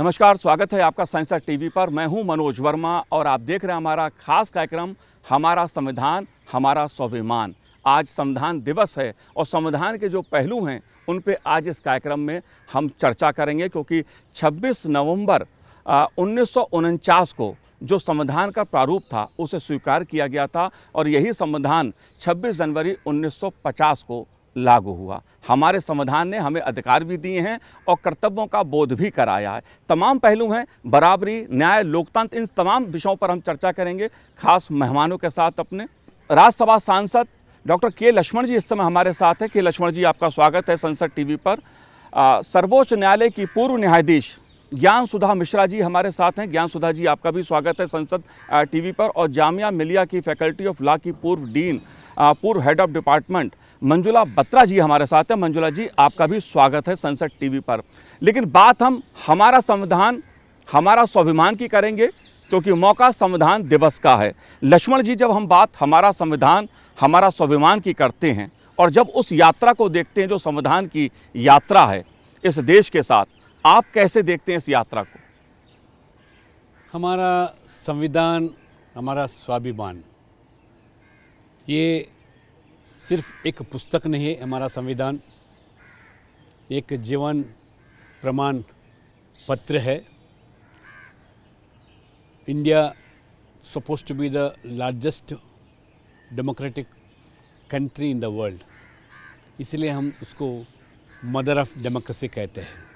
नमस्कार, स्वागत है आपका संसद टीवी पर। मैं हूं मनोज वर्मा और आप देख रहे हैं हमारा खास कार्यक्रम हमारा संविधान हमारा स्वाभिमान। आज संविधान दिवस है और संविधान के जो पहलू हैं उन पे आज इस कार्यक्रम में हम चर्चा करेंगे, क्योंकि 26 नवंबर 1949 को जो संविधान का प्रारूप था उसे स्वीकार किया गया था और यही संविधान 26 जनवरी 1950 को लागू हुआ। हमारे संविधान ने हमें अधिकार भी दिए हैं और कर्तव्यों का बोध भी कराया है। तमाम पहलू हैं, बराबरी, न्याय, लोकतंत्र, इन तमाम विषयों पर हम चर्चा करेंगे खास मेहमानों के साथ। अपने राज्यसभा सांसद डॉक्टर के लक्ष्मण जी इस समय हमारे साथ हैं। के लक्ष्मण जी, आपका स्वागत है संसद टीवी पर। सर्वोच्च न्यायालय की पूर्व न्यायाधीश ज्ञान सुधा मिश्रा जी हमारे साथ हैं। ज्ञान सुधा जी, आपका भी स्वागत है संसद टीवी पर। और जामिया मिलिया की फैकल्टी ऑफ लॉ की पूर्व डीन, पूर्व head of department Manjula Batra ji हमारे साथ हैं। मंजुला जी, आपका भी स्वागत है संसद टीवी पर। लेकिन बात हम हमारा संविधान हमारा स्वाभिमान की करेंगे, क्योंकि मौका संविधान दिवस का है। लक्ष्मण जी, जब हम बात हमारा संविधान हमारा स्वाभिमान की करते हैं और जब उस यात्रा को देखते हैं जो संविधान की यात्रा है इस देश के साथ, आप कैसे देखते हैं इस यात्रा को? हमारा संविधान हमारा स्वाभिमान, ये सिर्फ एक पुस्तक नहीं है। हमारा संविधान एक जीवन प्रमाण पत्र है। India suppose to be the largest democratic country in the world, इसलिए हम उसको मदर ऑफ डेमोक्रेसी कहते हैं।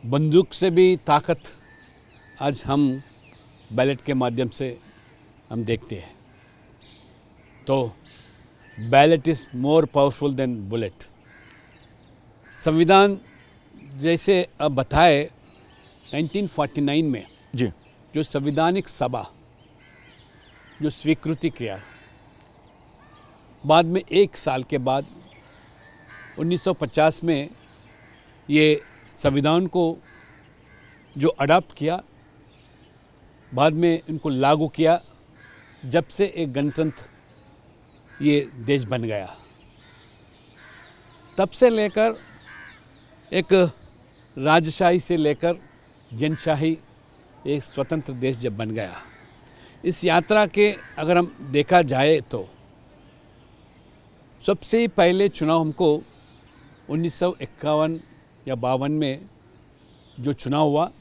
बंदूक से भी ताकत आज हम बैलेट के माध्यम से हम देखते हैं। तो ballot is more powerful than bullet. संविधान जैसे अब बताए 1949 में जी जो संवैधानिक सभा जो स्वीकृति किया, बाद में एक साल के बाद 1950 में ये संविधान को जो अडॉप्ट किया, बाद में इनको लागू किया, जब से एक गणतंत्र ये देश बन गया। तब से लेकर एक राजशाही से लेकर जनशाही एक स्वतंत्र देश जब बन गया, इस यात्रा के अगर हम देखा जाए तो सबसे पहले चुनाव हमको 1951 या 52 में जो चुनाव हुआ,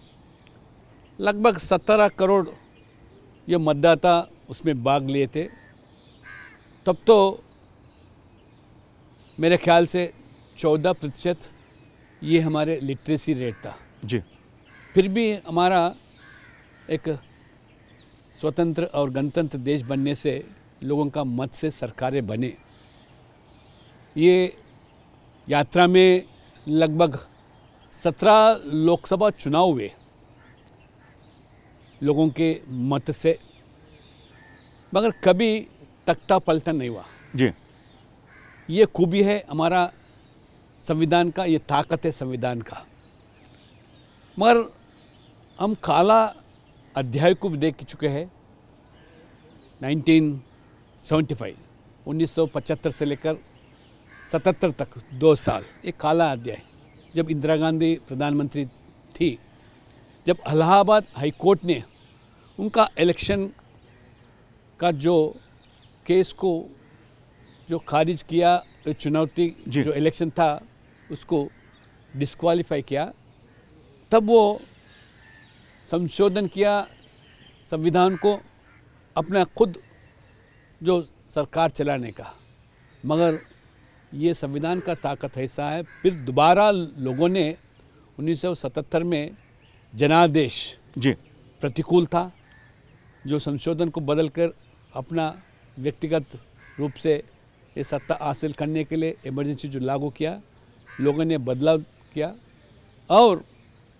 लगभग 17 करोड़ ये मतदाता उसमें भाग लिए थे। तब तो मेरे ख्याल से 14% ये हमारे लिटरेसी रेट था जी। फिर भी हमारा एक स्वतंत्र और गणतंत्र देश बनने से लोगों का मत से सरकारें बने। ये यात्रा में लगभग 17 लोकसभा चुनाव हुए लोगों के मत से, मगर कभी तख्ता पलटन नहीं हुआ जी। ये खूबी है हमारा संविधान का, ये ताकत है संविधान का। मगर हम काला अध्याय को भी देख चुके हैं। 1975 से लेकर 77 तक 2 साल एक काला अध्याय, जब इंदिरा गांधी प्रधानमंत्री थी, जब इलाहाबाद हाई कोर्ट ने उनका इलेक्शन का जो केस को जो खारिज किया, चुनौती जो इलेक्शन था उसको डिस्क्वालीफाई किया, तब वो संशोधन किया संविधान को अपना खुद जो सरकार चलाने का। मगर ये संविधान का ताकत ऐसा है, फिर दोबारा लोगों ने 1977 में जनादेश जी प्रतिकूल था, जो संशोधन को बदलकर अपना व्यक्तिगत रूप से ये सत्ता हासिल करने के लिए इमरजेंसी जो लागू किया, लोगों ने बदलाव किया और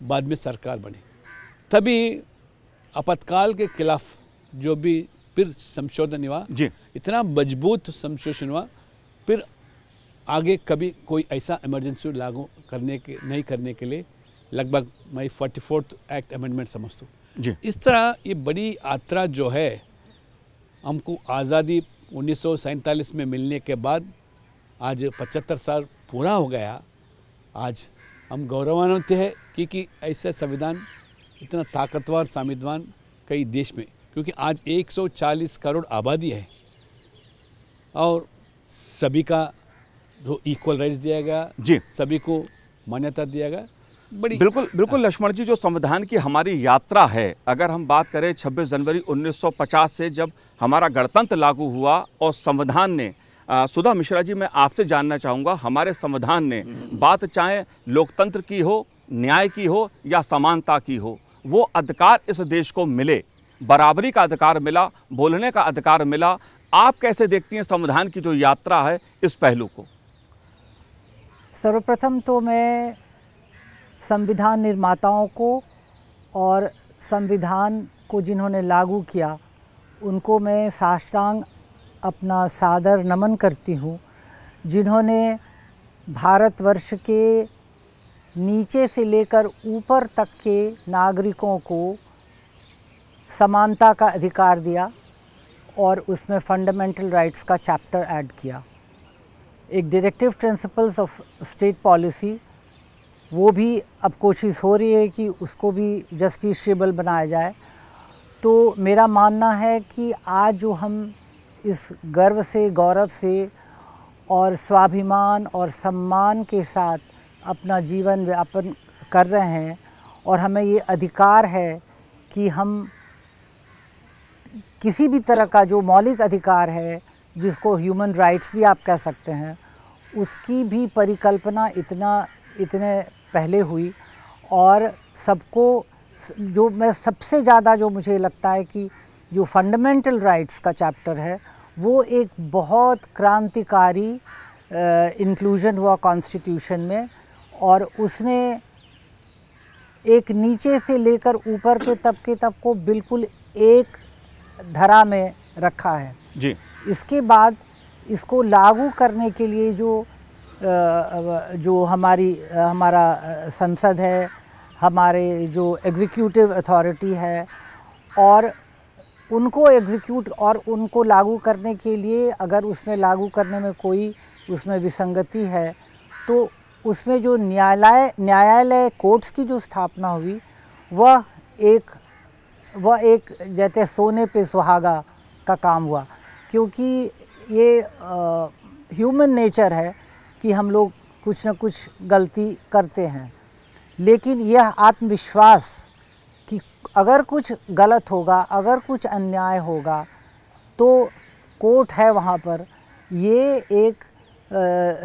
बाद में सरकार बनी। तभी आपातकाल के खिलाफ जो भी फिर संशोधन हुआ जी, इतना मजबूत संशोधन हुआ, फिर आगे कभी कोई ऐसा इमरजेंसी लागू नहीं करने के लिए लगभग मैं 44th एक्ट अमेंडमेंट समझता हूँ जी। इस तरह ये बड़ी यात्रा जो है, हमको आज़ादी 1947 में मिलने के बाद आज 75 साल पूरा हो गया। आज हम गौरवान्वित हैं क्योंकि ऐसा संविधान इतना ताकतवर संविधान कई देश में, क्योंकि आज 140 करोड़ आबादी है और सभी का जो इक्वल राइट्स दिया गया, जी, सभी को मान्यता दिया गया। बड़ी बिल्कुल लक्ष्मण जी, जो संविधान की हमारी यात्रा है, अगर हम बात करें 26 जनवरी 1950 से जब हमारा गणतंत्र लागू हुआ और संविधान ने सुधा मिश्रा जी, मैं आपसे जानना चाहूँगा, हमारे संविधान ने बात चाहे लोकतंत्र की हो, न्याय की हो या समानता की हो, वो अधिकार इस देश को मिले, बराबरी का अधिकार मिला, बोलने का अधिकार मिला। आप कैसे देखती हैं संविधान की जो यात्रा है इस पहलू को? सर्वप्रथम तो मैं संविधान निर्माताओं को और संविधान को जिन्होंने लागू किया उनको मैं साष्टांग अपना सादर नमन करती हूँ, जिन्होंने भारतवर्ष के नीचे से लेकर ऊपर तक के नागरिकों को समानता का अधिकार दिया और उसमें फंडामेंटल राइट्स का चैप्टर ऐड किया। एक directive principles of state policy, वो भी अब कोशिश हो रही है कि उसको भी जस्टिसेबल बनाया जाए। तो मेरा मानना है कि आज जो हम इस गर्व से, गौरव से और स्वाभिमान और सम्मान के साथ अपना जीवन व्यापन कर रहे हैं और हमें ये अधिकार है कि हम किसी भी तरह का जो मौलिक अधिकार है, जिसको ह्यूमन राइट्स भी आप कह सकते हैं, उसकी भी परिकल्पना इतने पहले हुई। और सबको जो मैं सबसे ज़्यादा जो मुझे लगता है कि जो फंडामेंटल राइट्स का चैप्टर है, वो एक बहुत क्रांतिकारी इंक्लूजन हुआ कॉन्स्टिट्यूशन में, और उसने एक नीचे से लेकर ऊपर के तबके तक को बिल्कुल एक धरा में रखा है जी। इसके बाद इसको लागू करने के लिए जो हमारा संसद है, हमारे जो एग्जीक्यूटिव अथॉरिटी है, और उनको एग्जीक्यूट और उनको लागू करने के लिए अगर उसमें लागू करने में कोई उसमें विसंगति है तो उसमें जो न्यायालय कोर्ट्स की जो स्थापना हुई वह एक जैसे सोने पे सुहागा का काम हुआ, क्योंकि ये ह्यूमन नेचर है कि हम लोग कुछ न कुछ गलती करते हैं, लेकिन यह आत्मविश्वास कि अगर कुछ गलत होगा, अगर कुछ अन्याय होगा तो कोर्ट है वहाँ पर, ये एक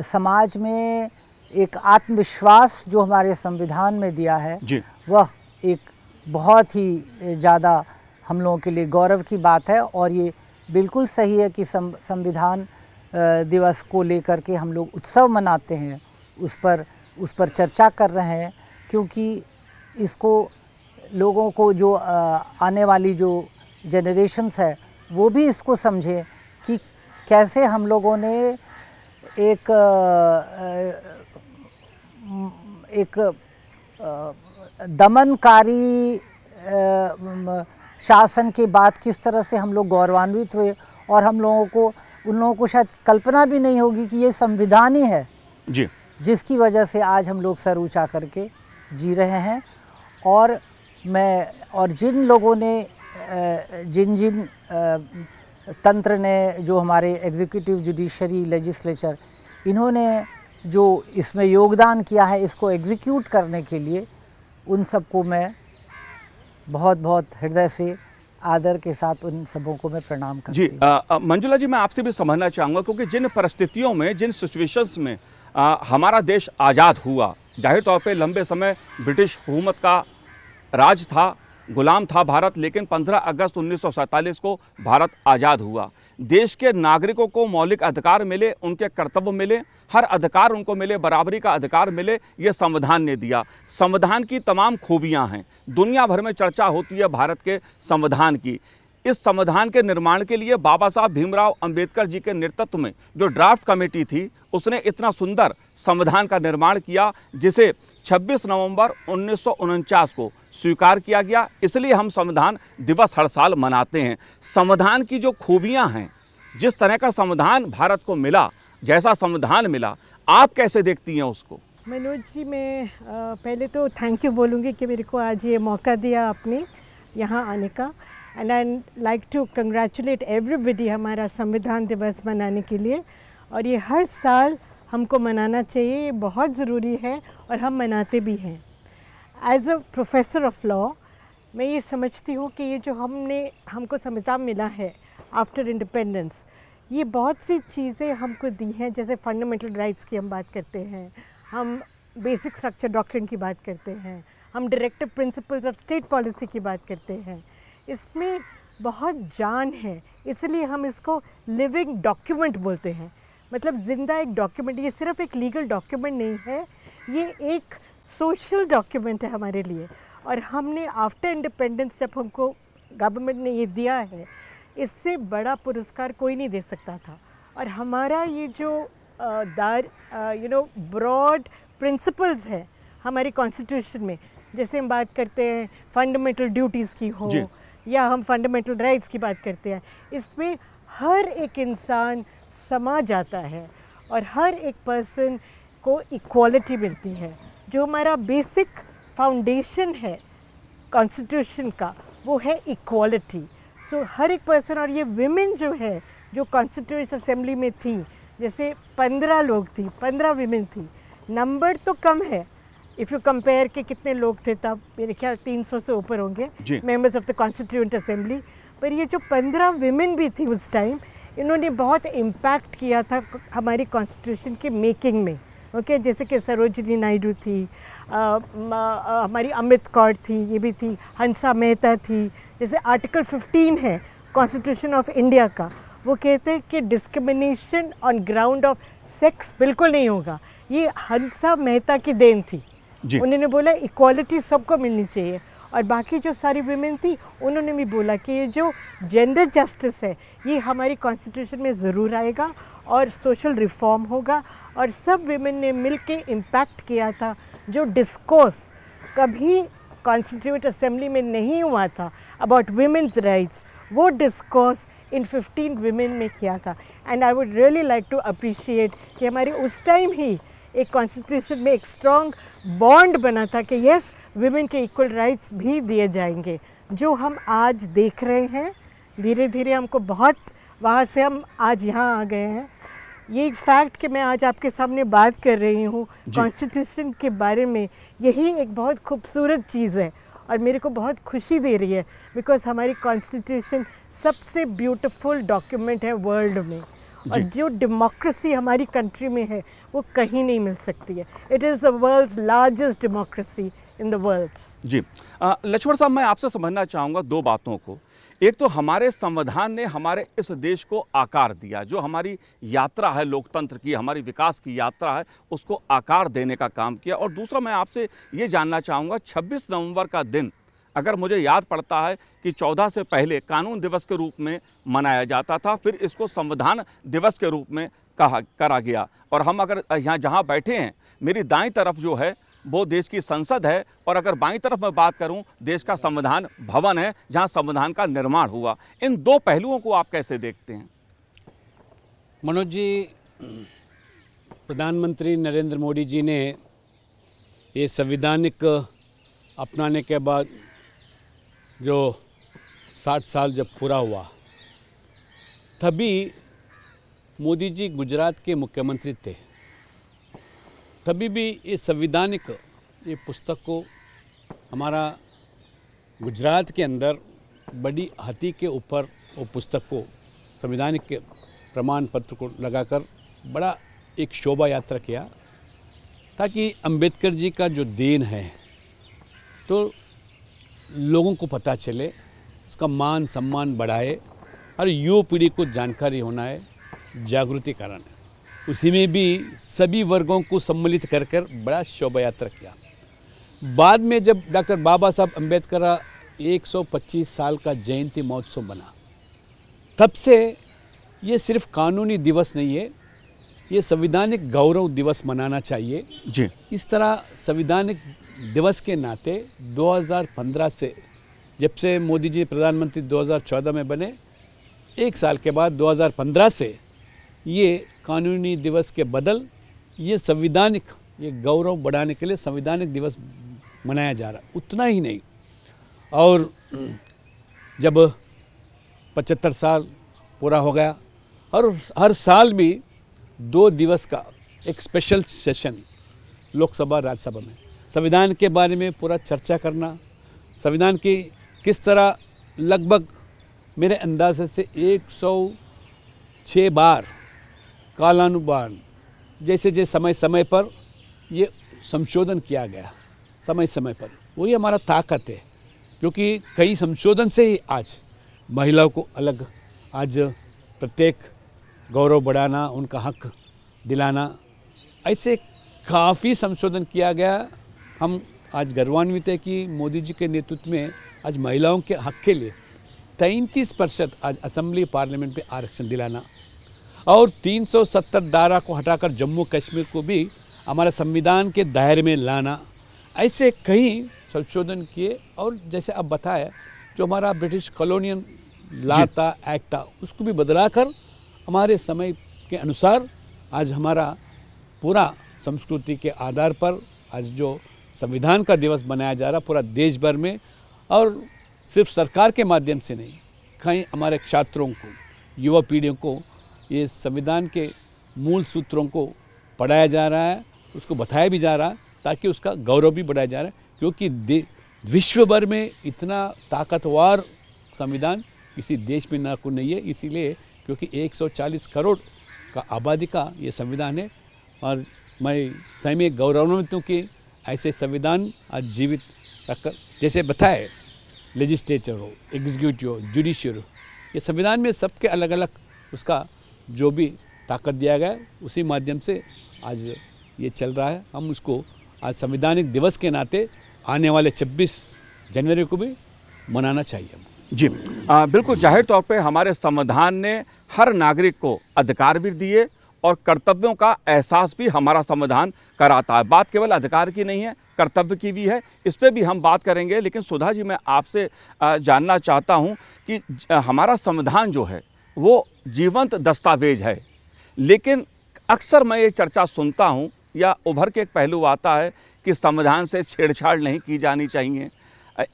समाज में एक आत्मविश्वास जो हमारे संविधान में दिया है वह एक बहुत ही ज़्यादा हम लोगों के लिए गौरव की बात है। और ये बिल्कुल सही है कि संविधान दिवस को लेकर के हम लोग उत्सव मनाते हैं, उस पर चर्चा कर रहे हैं, क्योंकि इसको लोगों को जो आने वाली जो जनरेशन्स है वो भी इसको समझे कि कैसे हम लोगों ने एक दमनकारी शासन के बाद किस तरह से हम लोग गौरवान्वित हुए, और उन लोगों को शायद कल्पना भी नहीं होगी कि ये संविधान ही है जी, जिसकी वजह से आज हम लोग सर ऊंचा करके जी रहे हैं। और जिन लोगों ने जिन तंत्र ने, जो हमारे एग्जीक्यूटिव, जुडिशरी, लेजिस्लेचर, इन्होंने जो इसमें योगदान किया है इसको एग्जीक्यूट करने के लिए, उन सबको मैं बहुत बहुत हृदय से आदर के साथ उन सबों को मैं प्रणाम करती हूँ। मंजुला जी, मैं आपसे भी समझना चाहूँगा, क्योंकि जिन परिस्थितियों में, जिन सिचुएशंस में हमारा देश आज़ाद हुआ, जाहिर तौर पे लंबे समय ब्रिटिश हुकूमत का राज था, गुलाम था भारत, लेकिन 15 अगस्त 1947 को भारत आज़ाद हुआ। देश के नागरिकों को मौलिक अधिकार मिले, उनके कर्तव्य मिले, हर अधिकार उनको मिले, बराबरी का अधिकार मिले, ये संविधान ने दिया। संविधान की तमाम खूबियां हैं, दुनिया भर में चर्चा होती है भारत के संविधान की। इस संविधान के निर्माण के लिए बाबा साहब भीमराव अंबेडकर जी के नेतृत्व में जो ड्राफ्ट कमेटी थी, उसने इतना सुंदर संविधान का निर्माण किया, जिसे 26 नवंबर 1949 को स्वीकार किया गया। इसलिए हम संविधान दिवस हर साल मनाते हैं। संविधान की जो खूबियां हैं, जिस तरह का संविधान भारत को मिला, जैसा संविधान मिला, आप कैसे देखती हैं उसको? मनोज जी, मैं पहले तो थैंक यू बोलूँगी कि मेरे को आज ये मौका दिया आपने यहाँ आने का। And I like to congratulate everybody हमारा संविधान दिवस मनाने के लिए। और ये हर साल हमको मनाना चाहिए, ये बहुत ज़रूरी है और हम मनाते भी हैं। As a professor of law मैं ये समझती हूँ कि ये जो हमको संविधान मिला है आफ्टर इंडिपेंडेंस, ये बहुत सी चीज़ें हमको दी हैं। जैसे फंडामेंटल राइट्स की हम बात करते हैं, हम बेसिक स्ट्रक्चर डॉक्ट्रिन की बात करते हैं, हम directive principles of state policy की बात करते हैं। इसमें बहुत जान है, इसलिए हम इसको लिविंग डॉक्यूमेंट बोलते हैं। मतलब ज़िंदा एक डॉक्यूमेंट, ये सिर्फ एक लीगल डॉक्यूमेंट नहीं है, ये एक सोशल डॉक्यूमेंट है हमारे लिए। और हमने आफ्टर इंडिपेंडेंस जब हमको गवर्नमेंट ने ये दिया है, इससे बड़ा पुरस्कार कोई नहीं दे सकता था। और हमारा ये जो ब्रॉड प्रिंसिपल्स है हमारी कॉन्स्टिट्यूशन में, जैसे हम बात करते हैं फंडामेंटल ड्यूटीज़ की हो या हम फंडामेंटल राइट्स की बात करते हैं, इसमें हर एक इंसान समा जाता है और हर एक पर्सन को इक्वालिटी मिलती है। जो हमारा बेसिक फाउंडेशन है कॉन्स्टिट्यूशन का, वो है इक्वालिटी। सो हर एक पर्सन, और ये विमेन जो है जो कॉन्स्टिट्यूशन असेंबली में थी, जैसे 15 लोग थी, 15 विमेन थी। नंबर तो कम है, इफ़ यू कंपेयर के कितने लोग थे तब, मेरे ख्याल 300 से ऊपर होंगे members of the constituent assembly. पर ये जो 15 विमेन भी थी उस टाइम, इन्होंने बहुत इम्पैक्ट किया था हमारी कॉन्स्टिट्यूशन के मेकिंग में। ओके, जैसे कि सरोजिनी नायडू थी, हमारी अमृत कौर थी, ये भी थी, हंसा मेहता थी। जैसे आर्टिकल 15 है कॉन्स्टिट्यूशन ऑफ इंडिया का, वो कहते हैं कि discrimination on ground of sex बिल्कुल नहीं होगा। ये हंसा मेहता की देन थी। उन्होंने बोला इक्वालिटी सबको मिलनी चाहिए। और बाकी जो सारी विमेन थी, उन्होंने भी बोला कि ये जो जेंडर जस्टिस है, ये हमारी कॉन्स्टिट्यूशन में ज़रूर आएगा और सोशल रिफॉर्म होगा। और सब विमेन ने मिल के इम्पैक्ट किया था। जो डिस्कोर्स कभी कॉन्स्टिट्यूएंट असेंबली में नहीं हुआ था अबाउट विमेन्स राइट्स, वो डिस्कोर्स इन 15 विमेन में किया था। And I would really like to appreciate कि हमारे उस टाइम ही एक कॉन्स्टिट्यूशन में एक स्ट्रॉन्ग बॉन्ड बना था कि यस, विमेन के इक्वल राइट्स भी दिए जाएंगे। जो हम आज देख रहे हैं, धीरे धीरे हमको बहुत, वहाँ से हम आज यहाँ आ गए हैं। ये एक फैक्ट कि मैं आज आपके सामने बात कर रही हूँ कॉन्स्टिट्यूशन के बारे में, यही एक बहुत खूबसूरत चीज़ है और मेरे को बहुत खुशी दे रही है। बिकॉज हमारी कॉन्स्टिट्यूशन सबसे ब्यूटीफुल डॉक्यूमेंट है वर्ल्ड में, और जो डेमोक्रेसी हमारी कंट्री में है वो कहीं नहीं मिल सकती है। It is the world's largest democracy in the world. जी लक्ष्मण साहब, मैं आपसे समझना चाहूँगा दो बातों को। एक तो हमारे संविधान ने हमारे इस देश को आकार दिया, जो हमारी यात्रा है लोकतंत्र की, हमारी विकास की यात्रा है, उसको आकार देने का काम किया। और दूसरा मैं आपसे ये जानना चाहूँगा, 26 नवंबर का दिन अगर मुझे याद पड़ता है कि 14 से पहले कानून दिवस के रूप में मनाया जाता था, फिर इसको संविधान दिवस के रूप में करा गया। और हम अगर यहाँ जहाँ बैठे हैं, मेरी दाईं तरफ जो है वो देश की संसद है, और अगर बाईं तरफ मैं बात करूं, देश का संविधान भवन है जहां संविधान का निर्माण हुआ। इन दो पहलुओं को आप कैसे देखते हैं? मनोज जी, प्रधानमंत्री नरेंद्र मोदी जी ने ये संविधानिक अपनाने के बाद जो 60 साल जब पूरा हुआ, तभी मोदी जी गुजरात के मुख्यमंत्री थे। तभी भी ये संविधानिक ये पुस्तक को हमारा गुजरात के अंदर बड़ी हाथी के ऊपर वो पुस्तक को, संविधानिक के प्रमाण पत्र को लगाकर बड़ा एक शोभा यात्रा किया, ताकि अंबेडकर जी का जो देन है तो लोगों को पता चले, उसका मान सम्मान बढ़ाए और युवा पीढ़ी को जानकारी होना है, जागृति कराना है। उसी में भी सभी वर्गों को सम्मिलित कर कर बड़ा शोभा यात्रा किया। बाद में जब डॉक्टर बाबा साहब अम्बेडकर का 125 साल का जयंती महोत्सव बना, तब से ये सिर्फ कानूनी दिवस नहीं है, ये संविधानिक गौरव दिवस मनाना चाहिए जी। इस तरह संविधानिक दिवस के नाते 2015 से, जब से मोदी जी प्रधानमंत्री 2014 में बने, एक साल के बाद 2015 से ये कानूनी दिवस के बदल ये संविधानिक ये गौरव बढ़ाने के लिए संवैधानिक दिवस मनाया जा रहा है। उतना ही नहीं, और जब 75 साल पूरा हो गया, और हर साल भी 2 दिवस का एक स्पेशल सेशन लोकसभा राज्यसभा में संविधान के बारे में पूरा चर्चा करना, संविधान की किस तरह लगभग मेरे अंदाजे से 106 बार कालानुबान जैसे समय समय पर ये संशोधन किया गया, समय समय पर। वही हमारा ताकत है, क्योंकि कई संशोधन से ही आज महिलाओं को अलग, आज प्रत्येक गौरव बढ़ाना, उनका हक दिलाना, ऐसे काफ़ी संशोधन किया गया। हम आज गर्वान्वित है कि मोदी जी के नेतृत्व में आज महिलाओं के हक के लिए 33% आज असेंबली पार्लियामेंट में आरक्षण दिलाना, और 370 धारा को हटाकर जम्मू कश्मीर को भी हमारे संविधान के दायरे में लाना, ऐसे कई संशोधन किए। और जैसे अब बताया, जो हमारा ब्रिटिश कॉलोनियल लॉ था, एक्ट था, उसको भी बदलाकर हमारे समय के अनुसार आज हमारा पूरा संस्कृति के आधार पर आज जो संविधान का दिवस मनाया जा रहा पूरा देश भर में, और सिर्फ सरकार के माध्यम से नहीं, कहीं हमारे छात्रों को, युवा पीढ़ियों को ये संविधान के मूल सूत्रों को पढ़ाया जा रहा है, उसको बताया भी जा रहा है, ताकि उसका गौरव भी बढ़ाया जा रहा है। क्योंकि विश्व भर में इतना ताकतवर संविधान किसी देश में ना को नहीं है, इसीलिए क्योंकि 140 करोड़ का आबादी का ये संविधान है। और मैं स्वयं में गौरवान्वित हूँ कि ऐसे संविधान आज जीवित रखकर, जैसे बताए, लेजिस्लेचर हो, एग्जीक्यूटिव हो, जुडिशियल हो, ये संविधान में सबके अलग अलग उसका जो भी ताकत दिया गया है, उसी माध्यम से आज ये चल रहा है। हम उसको आज संवैधानिक दिवस के नाते आने वाले 26 जनवरी को भी मनाना चाहिए। जी बिल्कुल, जाहिर तौर पे हमारे संविधान ने हर नागरिक को अधिकार भी दिए और कर्तव्यों का एहसास भी हमारा संविधान कराता है। बात केवल अधिकार की नहीं है, कर्तव्य की भी है, इस पर भी हम बात करेंगे। लेकिन सुधा जी, मैं आपसे जानना चाहता हूं कि हमारा संविधान जो है वो जीवंत दस्तावेज है, लेकिन अक्सर मैं ये चर्चा सुनता हूं या उभर के एक पहलू आता है कि संविधान से छेड़छाड़ नहीं की जानी चाहिए,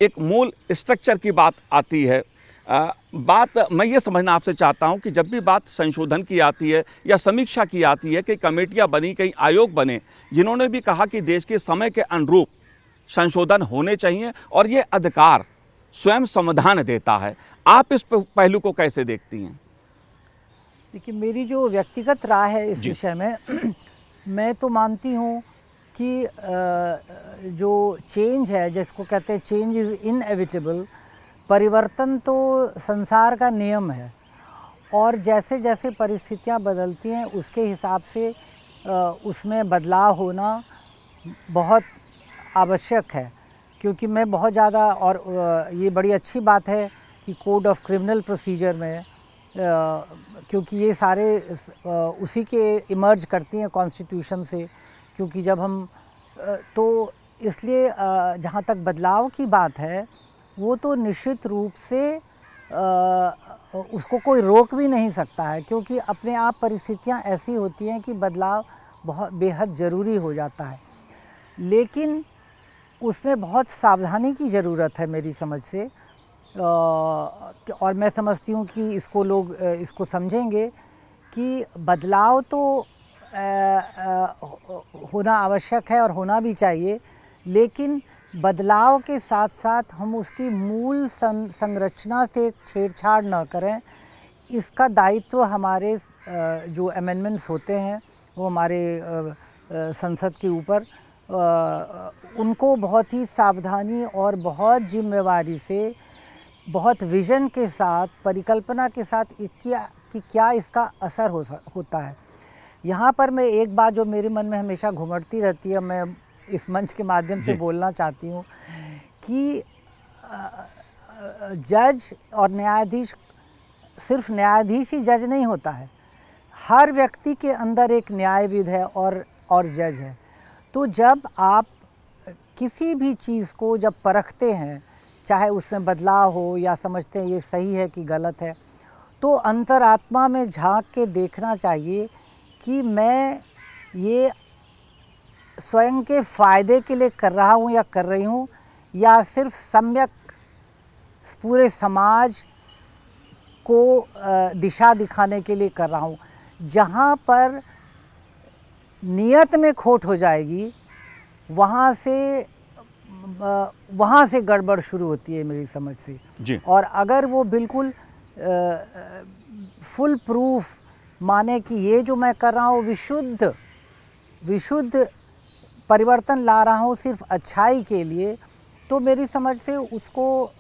एक मूल स्ट्रक्चर की बात आती है। बात मैं ये समझना आपसे चाहता हूं कि जब भी बात संशोधन की आती है या समीक्षा की आती है, कई कमेटियां बनी, कई आयोग बने, जिन्होंने भी कहा कि देश के समय के अनुरूप संशोधन होने चाहिए और ये अधिकार स्वयं संविधान देता है। आप इस पहलू को कैसे देखती हैं? देखिए, मेरी जो व्यक्तिगत राय है इस विषय में मैं तो मानती हूँ कि जो चेंज है, जिसको कहते हैं चेंज इज़ इनएविटेबल, परिवर्तन तो संसार का नियम है, और जैसे जैसे परिस्थितियाँ बदलती हैं उसके हिसाब से उसमें बदलाव होना बहुत आवश्यक है। क्योंकि मैं बहुत ज़्यादा, और ये बड़ी अच्छी बात है कि कोड ऑफ क्रिमिनल प्रोसीजर में, क्योंकि ये सारे उसी के इमर्ज करती हैं कॉन्स्टिट्यूशन से, क्योंकि जब हम तो इसलिए जहाँ तक बदलाव की बात है, वो तो निश्चित रूप से उसको कोई रोक भी नहीं सकता है, क्योंकि अपने आप परिस्थितियाँ ऐसी होती हैं कि बदलाव बहुत बेहद ज़रूरी हो जाता है। लेकिन उसमें बहुत सावधानी की ज़रूरत है मेरी समझ से, और मैं समझती हूँ कि इसको लोग इसको समझेंगे कि बदलाव तो होना आवश्यक है और होना भी चाहिए, लेकिन बदलाव के साथ साथ हम उसकी मूल संरचना से छेड़छाड़ न करें। इसका दायित्व हमारे जो अमेंडमेंट्स होते हैं वो हमारे संसद के ऊपर, उनको बहुत ही सावधानी और बहुत जिम्मेवारी से, बहुत विजन के साथ, परिकल्पना के साथ कि क्या इसका असर होता है। यहाँ पर मैं एक बात जो मेरे मन में हमेशा घुमड़ती रहती है, मैं इस मंच के माध्यम से बोलना चाहती हूँ कि जज और न्यायाधीश, सिर्फ न्यायाधीश ही जज नहीं होता है, हर व्यक्ति के अंदर एक न्यायविद है और जज है। तो जब आप किसी भी चीज़ को जब परखते हैं, चाहे उसमें बदलाव हो या समझते हैं ये सही है कि गलत है, तो अंतरात्मा में झांक के देखना चाहिए कि मैं ये स्वयं के फायदे के लिए कर रहा हूँ या कर रही हूँ, या सिर्फ सम्यक पूरे समाज को दिशा दिखाने के लिए कर रहा हूँ। जहाँ पर नियत में खोट हो जाएगी वहाँ से गड़बड़ शुरू होती है मेरी समझ से जी। और अगर वो बिल्कुल फुल प्रूफ माने कि ये जो मैं कर रहा हूँ विशुद्ध परिवर्तन ला रहा हूँ सिर्फ अच्छाई के लिए, तो मेरी समझ से उसको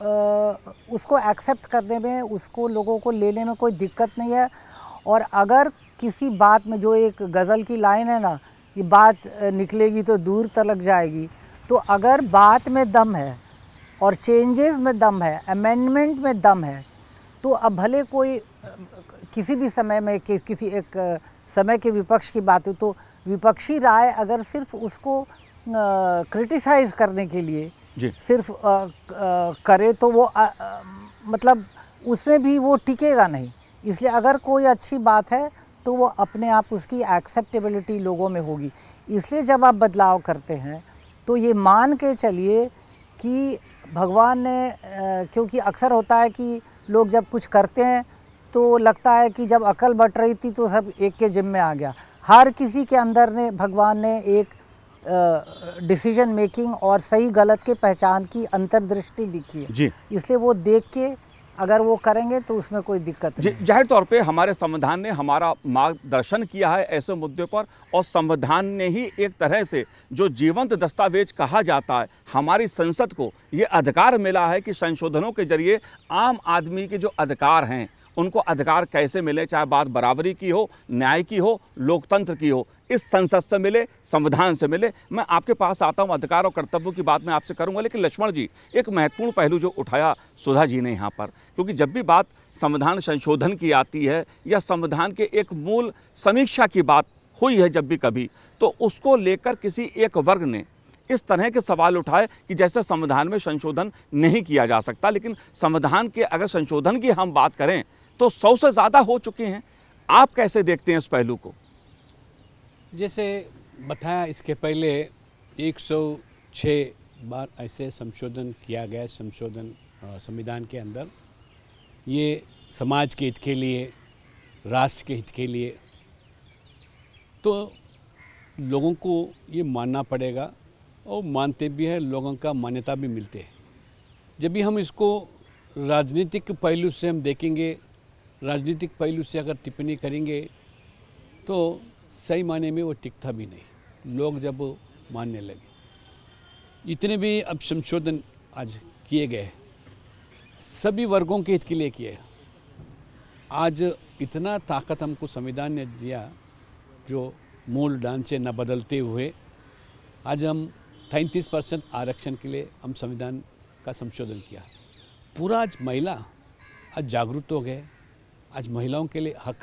एक्सेप्ट करने में, उसको लोगों को लेने में कोई दिक्कत नहीं है। और अगर किसी बात में, जो एक गज़ल की लाइन है ना, ये बात निकलेगी तो दूर तलक जाएगी, तो अगर बात में दम है और चेंजेस में दम है, अमेंडमेंट में दम है, तो अब भले कोई किसी भी समय में किसी एक समय के विपक्ष की बात हो, तो विपक्षी राय अगर सिर्फ उसको क्रिटिसाइज़ करने के लिए सिर्फ करे तो वो मतलब उसमें भी वो टिकेगा नहीं। इसलिए अगर कोई अच्छी बात है तो वो अपने आप उसकी एक्सेप्टेबिलिटी लोगों में होगी। इसलिए जब आप बदलाव करते हैं तो ये मान के चलिए कि भगवान ने, क्योंकि अक्सर होता है कि लोग जब कुछ करते हैं तो लगता है कि जब अकल बट रही थी तो सब एक के जिम्मे आ गया। हर किसी के अंदर ने भगवान ने एक डिसीजन मेकिंग और सही गलत के पहचान की अंतर्दृष्टि दिखी है जी। इसलिए वो देख के अगर वो करेंगे तो उसमें कोई दिक्कत नहीं। जाहिर तौर पे हमारे संविधान ने हमारा मार्गदर्शन किया है ऐसे मुद्दे पर, और संविधान ने ही एक तरह से जो जीवंत दस्तावेज कहा जाता है, हमारी संसद को ये अधिकार मिला है कि संशोधनों के जरिए आम आदमी के जो अधिकार हैं उनको अधिकार कैसे मिले, चाहे बात बराबरी की हो, न्याय की हो, लोकतंत्र की हो, इस संसद से मिले, संविधान से मिले। मैं आपके पास आता हूं, अधिकार और कर्तव्यों की बात मैं आपसे करूंगा, लेकिन लक्ष्मण जी एक महत्वपूर्ण पहलू जो उठाया सुधा जी ने यहाँ पर, क्योंकि जब भी बात संविधान संशोधन की आती है या संविधान के एक मूल समीक्षा की बात हुई है जब भी कभी, तो उसको लेकर किसी एक वर्ग ने इस तरह के सवाल उठाए कि जैसे संविधान में संशोधन नहीं किया जा सकता, लेकिन संविधान के अगर संशोधन की हम बात करें तो 100 से ज़्यादा हो चुके हैं। आप कैसे देखते हैं इस पहलू को? जैसे बताया इसके पहले 106 बार ऐसे संशोधन किया गया, संविधान के अंदर, ये समाज के हित के लिए, राष्ट्र के हित के लिए, तो लोगों को ये मानना पड़ेगा और मानते भी हैं, लोगों का मान्यता भी मिलते हैं। जब भी हम इसको राजनीतिक पहलू से हम देखेंगे, राजनीतिक पहलू से अगर टिप्पणी करेंगे तो सही माने में वो टिकता भी नहीं। लोग जब मानने लगे, इतने भी अब संशोधन आज किए गए, सभी वर्गों के हित के लिए किए। आज इतना ताकत हमको संविधान ने दिया, जो मूल ढांचे न बदलते हुए आज हम 33% आरक्षण के लिए हम संविधान का संशोधन किया। पूरा आज महिला आज जागरूक हो गए, आज महिलाओं के लिए हक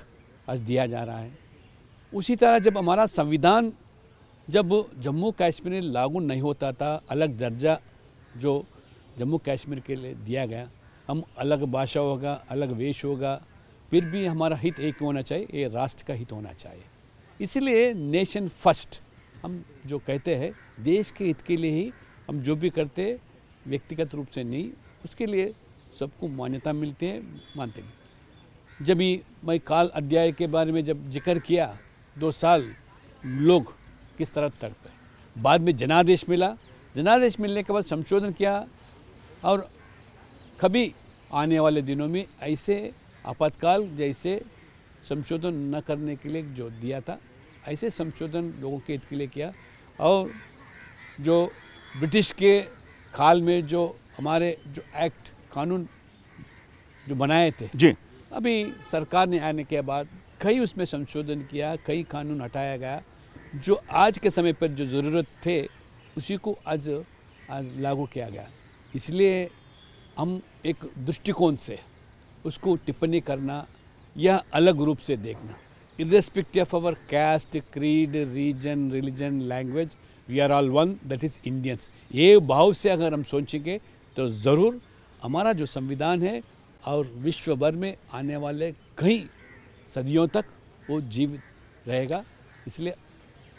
आज दिया जा रहा है। उसी तरह जब हमारा संविधान, जब जम्मू कश्मीर में लागू नहीं होता था, अलग दर्जा जो जम्मू कश्मीर के लिए दिया गया, हम अलग भाषा होगा, अलग वेश होगा, फिर भी हमारा हित एक होना चाहिए, ये राष्ट्र का हित होना चाहिए। इसलिए नेशन फर्स्ट हम जो कहते हैं, देश के हित के लिए ही हम जो भी करते, व्यक्तिगत रूप से नहीं, उसके लिए सबको मान्यता मिलती है, मानते भी। जब भी मैं काल अध्याय के बारे में जब जिक्र किया, 2 साल लोग किस तरह तड़पे, बाद में जनादेश मिला, जनादेश मिलने के बाद संशोधन किया, और कभी आने वाले दिनों में ऐसे आपातकाल जैसे संशोधन न करने के लिए जो दिया था, ऐसे संशोधन लोगों के हित के लिए किया। और जो ब्रिटिश के काल में जो हमारे जो एक्ट, कानून जो बनाए थे जी, अभी सरकार ने आने के बाद कई उसमें संशोधन किया, कई कानून हटाया गया, जो आज के समय पर जो ज़रूरत थे उसी को आज लागू किया गया। इसलिए हम एक दृष्टिकोण से उसको टिप्पणी करना या अलग रूप से देखना, irrespective of our caste, creed, region, religion, language, we are all one, that is Indians, ये भाव से अगर हम सोचेंगे तो ज़रूर हमारा जो संविधान है और विश्व भर में आने वाले कई सदियों तक वो जीवित रहेगा। इसलिए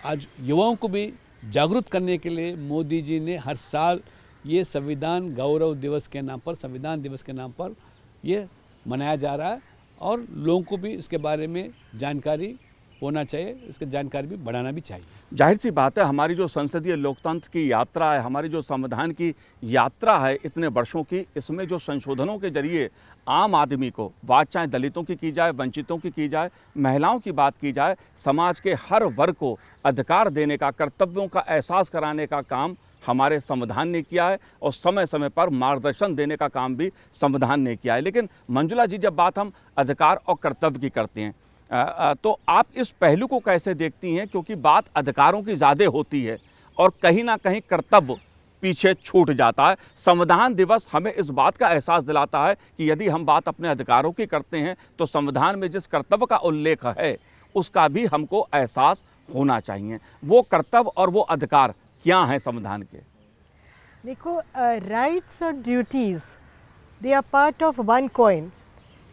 आज युवाओं को भी जागरूक करने के लिए मोदी जी ने हर साल ये संविधान गौरव दिवस के नाम पर, संविधान दिवस के नाम पर ये मनाया जा रहा है और लोगों को भी इसके बारे में जानकारी होना चाहिए, इसकी जानकारी भी बढ़ाना भी चाहिए। जाहिर सी बात है, हमारी जो संसदीय लोकतंत्र की यात्रा है, हमारी जो संविधान की यात्रा है इतने वर्षों की, इसमें जो संशोधनों के जरिए आम आदमी को, बात चाहे दलितों की जाए, वंचितों की जाए, महिलाओं की बात की जाए, समाज के हर वर्ग को अधिकार देने का, कर्तव्यों का एहसास कराने का काम हमारे संविधान ने किया है और समय समय पर मार्गदर्शन देने का काम भी संविधान ने किया है। लेकिन मंजुला जी, जब बात हम अधिकार और कर्तव्य की करते हैं तो आप इस पहलू को कैसे देखती हैं, क्योंकि बात अधिकारों की ज़्यादा होती है और कहीं ना कहीं कर्तव्य पीछे छूट जाता है। संविधान दिवस हमें इस बात का एहसास दिलाता है कि यदि हम बात अपने अधिकारों की करते हैं तो संविधान में जिस कर्तव्य का उल्लेख है उसका भी हमको एहसास होना चाहिए। वो कर्तव्य और वो अधिकार क्या हैं संविधान के? देखो, राइट्स और duties they are part of one coin.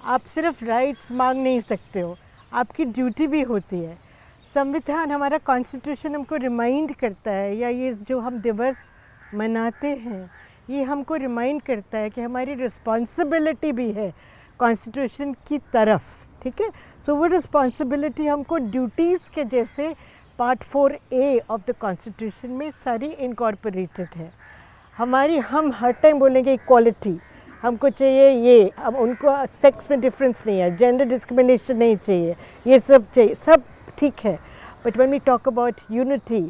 आप सिर्फ राइट्स मांग नहीं सकते हो, आपकी ड्यूटी भी होती है। संविधान, हमारा कॉन्स्टिट्यूशन हमको रिमाइंड करता है, या ये जो हम दिवस मनाते हैं ये हमको रिमाइंड करता है कि हमारी रिस्पॉन्सिबिलिटी भी है कॉन्स्टिट्यूशन की तरफ, ठीक है। सो वो रिस्पॉन्सिबिलिटी हमको ड्यूटीज़ के जैसे part 4A of the constitution में सारी इनकॉर्पोरेटेड है। हमारी, हम हर टाइम बोलेंगे इक्वालिटी, हमको चाहिए ये, अब उनको सेक्स में डिफरेंस नहीं है, जेंडर डिस्क्रिमिनेशन नहीं चाहिए, ये सब चाहिए, सब ठीक है। But when we talk about unity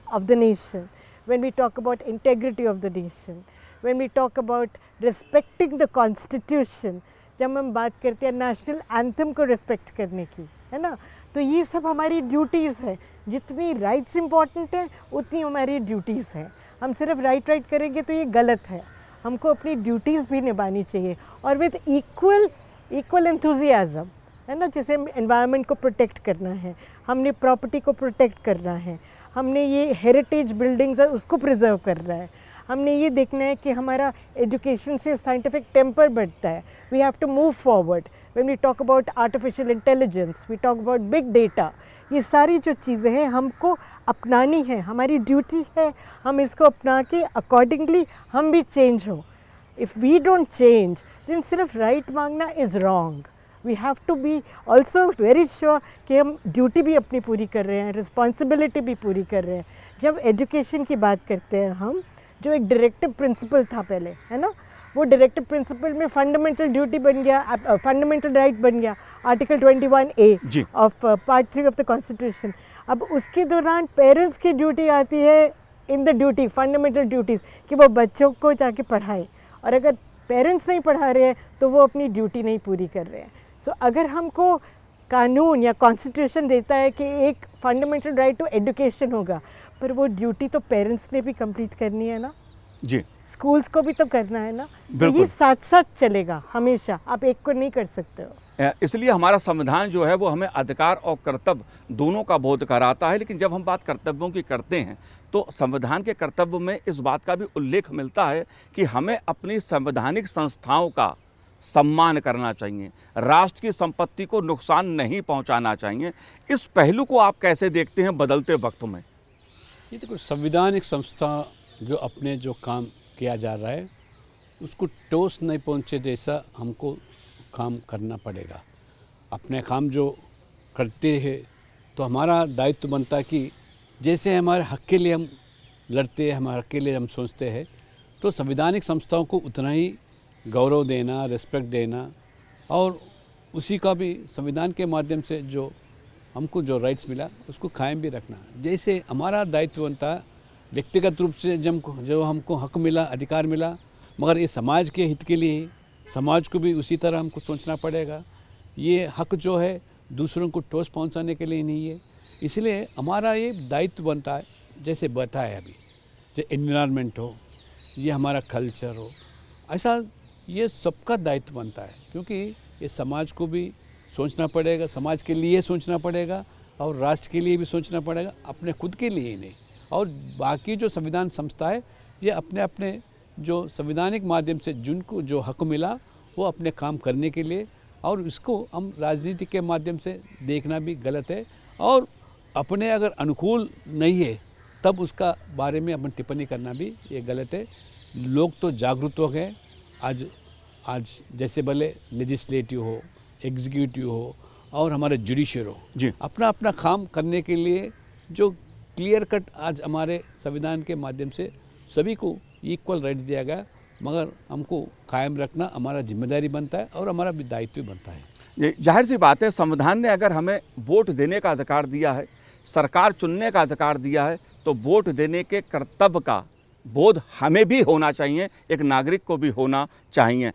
of the nation, when we talk about integrity of the nation, when we talk about respecting the constitution, जब हम बात करते हैं नेशनल एंथम को रिस्पेक्ट करने की, है ना, तो ये सब हमारी ड्यूटीज़ है। जितनी राइट्स इम्पॉर्टेंट है उतनी हमारी ड्यूटीज़ हैं। हम सिर्फ राइट करेंगे तो ये गलत है, हमको अपनी ड्यूटीज़ भी निभानी चाहिए और विद इक्वल एंथुजियाज़म, है ना। जैसे एनवायरनमेंट को प्रोटेक्ट करना है, हमने प्रॉपर्टी को प्रोटेक्ट करना है, हमने ये हेरिटेज बिल्डिंग्स है उसको प्रिजर्व करना है, हमने ये देखना है कि हमारा एजुकेशन से साइंटिफिक टेम्पर बढ़ता है। We have to move forward. When we talk about artificial intelligence, we talk about big data, ये सारी जो चीज़ें हैं हमको अपनानी है, हमारी ड्यूटी है, हम इसको अपना के अकॉर्डिंगली हम भी चेंज हो। If we don't change then सिर्फ राइट मांगना is wrong. We have to be also very sure कि हम ड्यूटी भी अपनी पूरी कर रहे हैं, रिस्पॉन्सिबिलिटी भी पूरी कर रहे हैं। जब एजुकेशन की बात करते हैं हम, जो एक डायरेक्टिव प्रिंसिपल था पहले, है ना, वो डायरेक्टिव प्रिंसिपल में फंडामेंटल ड्यूटी बन गया, फंडामेंटल राइट बन गया, article 21A of part 3 of the constitution. अब उसके दौरान पेरेंट्स की ड्यूटी आती है in the duty, fundamental duties, कि वो बच्चों को जाके पढ़ाएं, और अगर पेरेंट्स नहीं पढ़ा रहे हैं तो वो अपनी ड्यूटी नहीं पूरी कर रहे हैं। सो अगर हमको कानून या कॉन्स्टिट्यूशन देता है कि एक फंडामेंटल राइट टू एजुकेशन होगा, पर वो ड्यूटी तो पेरेंट्स ने भी कंप्लीट करनी है ना जी, स्कूल्स को भी तो करना है ना, तो ये साथ साथ चलेगा हमेशा, आप एक को नहीं कर सकते हो। इसलिए हमारा संविधान जो है वो हमें अधिकार और कर्तव्य दोनों का बोध कराता है। लेकिन जब हम बात कर्तव्यों की करते हैं तो संविधान के कर्तव्य में इस बात का भी उल्लेख मिलता है कि हमें अपनी संवैधानिक संस्थाओं का सम्मान करना चाहिए, राष्ट्र की संपत्ति को नुकसान नहीं पहुंचाना चाहिए। इस पहलू को आप कैसे देखते हैं बदलते वक्त में? ये देखो, संवैधानिक संस्था जो अपने जो काम किया जा रहा है उसको ठोस नहीं पहुंचे जैसा हमको काम करना पड़ेगा। अपने काम जो करते हैं तो हमारा दायित्व बनता है कि जैसे हमारे हक के लिए हम लड़ते हैं, हमारे हक के लिए हम सोचते हैं, तो संवैधानिक संस्थाओं को उतना ही गौरव देना, रिस्पेक्ट देना, और उसी का भी संविधान के माध्यम से जो हमको जो राइट्स मिला उसको कायम भी रखना। जैसे हमारा दायित्व बनता है व्यक्तिगत रूप से जो हमको हक मिला, अधिकार मिला, मगर ये समाज के हित के लिए, समाज को भी उसी तरह हमको सोचना पड़ेगा। ये हक जो है दूसरों को ठोस पहुंचाने के लिए नहीं है, इसलिए हमारा ये दायित्व बनता है। जैसे बताया अभी, जो एनवायरनमेंट हो, ये हमारा कल्चर हो, ऐसा ये सबका दायित्व बनता है, क्योंकि ये समाज को भी सोचना पड़ेगा, समाज के लिए सोचना पड़ेगा और राष्ट्र के लिए भी सोचना पड़ेगा, अपने खुद के लिए ही नहीं। और बाकी जो संविधान संस्था है ये अपने अपने जो संवैधानिक माध्यम से जिनको जो हक मिला वो अपने काम करने के लिए, और इसको हम राजनीति के माध्यम से देखना भी गलत है। और अपने अगर अनुकूल नहीं है तब उसका बारे में अपन टिप्पणी करना भी ये गलत है। लोग तो जागरूक हो गए। आज जैसे भले लेजिस्लेटिव हो, एग्जीक्यूटिव हो और हमारे जुडिशियर हो, जी, अपना अपना काम करने के लिए जो क्लियर कट आज हमारे संविधान के माध्यम से सभी को इक्वल राइट दिया गया, मगर हमको कायम रखना हमारा जिम्मेदारी बनता है और हमारा भी दायित्व बनता है। ये जाहिर सी बात है, संविधान ने अगर हमें वोट देने का अधिकार दिया है, सरकार चुनने का अधिकार दिया है, तो वोट देने के कर्तव्य का बोध हमें भी होना चाहिए, एक नागरिक को भी होना चाहिए।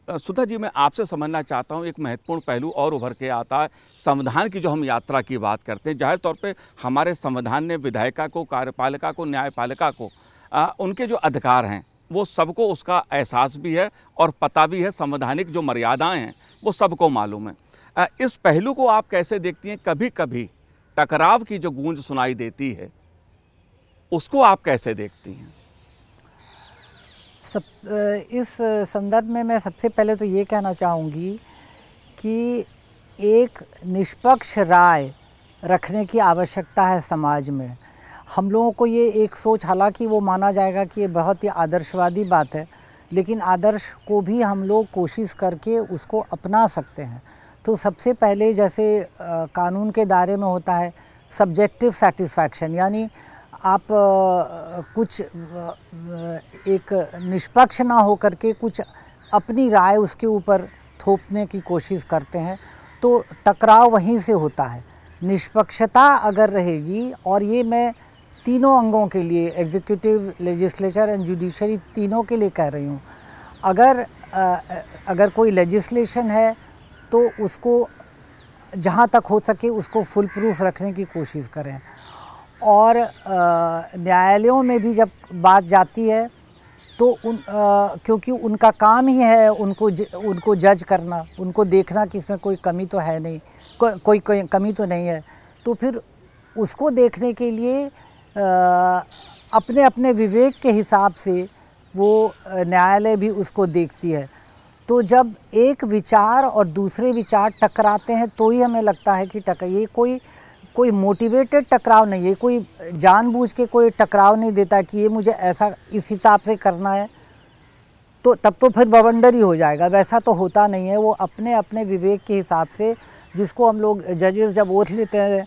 सुधा जी, मैं आपसे समझना चाहता हूँ, एक महत्वपूर्ण पहलू और उभर के आता है। संविधान की जो हम यात्रा की बात करते हैं, जाहिर तौर पे हमारे संविधान ने विधायिका को, कार्यपालिका को, न्यायपालिका को उनके जो अधिकार हैं वो सबको उसका एहसास भी है और पता भी है। संवैधानिक जो मर्यादाएं हैं वो सबको मालूम है। इस पहलू को आप कैसे देखती हैं? कभी कभी टकराव की जो गूंज सुनाई देती है, उसको आप कैसे देखती हैं? इस संदर्भ में मैं सबसे पहले तो ये कहना चाहूँगी कि एक निष्पक्ष राय रखने की आवश्यकता है समाज में। हम लोगों को ये एक सोच, हालांकि वो माना जाएगा कि ये बहुत ही आदर्शवादी बात है, लेकिन आदर्श को भी हम लोग कोशिश करके उसको अपना सकते हैं। तो सबसे पहले जैसे कानून के दायरे में होता है सब्जेक्टिव सेटिस्फैक्शन, यानी आप कुछ एक निष्पक्ष ना हो करके कुछ अपनी राय उसके ऊपर थोपने की कोशिश करते हैं, तो टकराव वहीं से होता है। निष्पक्षता अगर रहेगी, और ये मैं तीनों अंगों के लिए, एग्जीक्यूटिव, लेजिस्लेचर एंड जुडिशरी, तीनों के लिए कह रही हूँ, अगर कोई लेजिस्लेशन है तो उसको जहाँ तक हो सके उसको फुल प्रूफ रखने की कोशिश करें। और न्यायालयों में भी जब बात जाती है तो क्योंकि उनका काम ही है उनको जज करना, उनको देखना कि इसमें कोई कमी तो है नहीं, कोई कमी तो नहीं है, तो फिर उसको देखने के लिए अपने अपने विवेक के हिसाब से वो न्यायालय भी उसको देखती है। तो जब एक विचार और दूसरे विचार टकराते हैं तो ही हमें लगता है कि ये कोई मोटिवेटेड टकराव नहीं है, कोई जानबूझ के कोई टकराव नहीं देता कि ये मुझे ऐसा इस हिसाब से करना है, तो तब तो फिर बवंडर ही हो जाएगा। वैसा तो होता नहीं है। वो अपने अपने विवेक के हिसाब से, जिसको हम लोग जजेस जब ओथ लेते हैं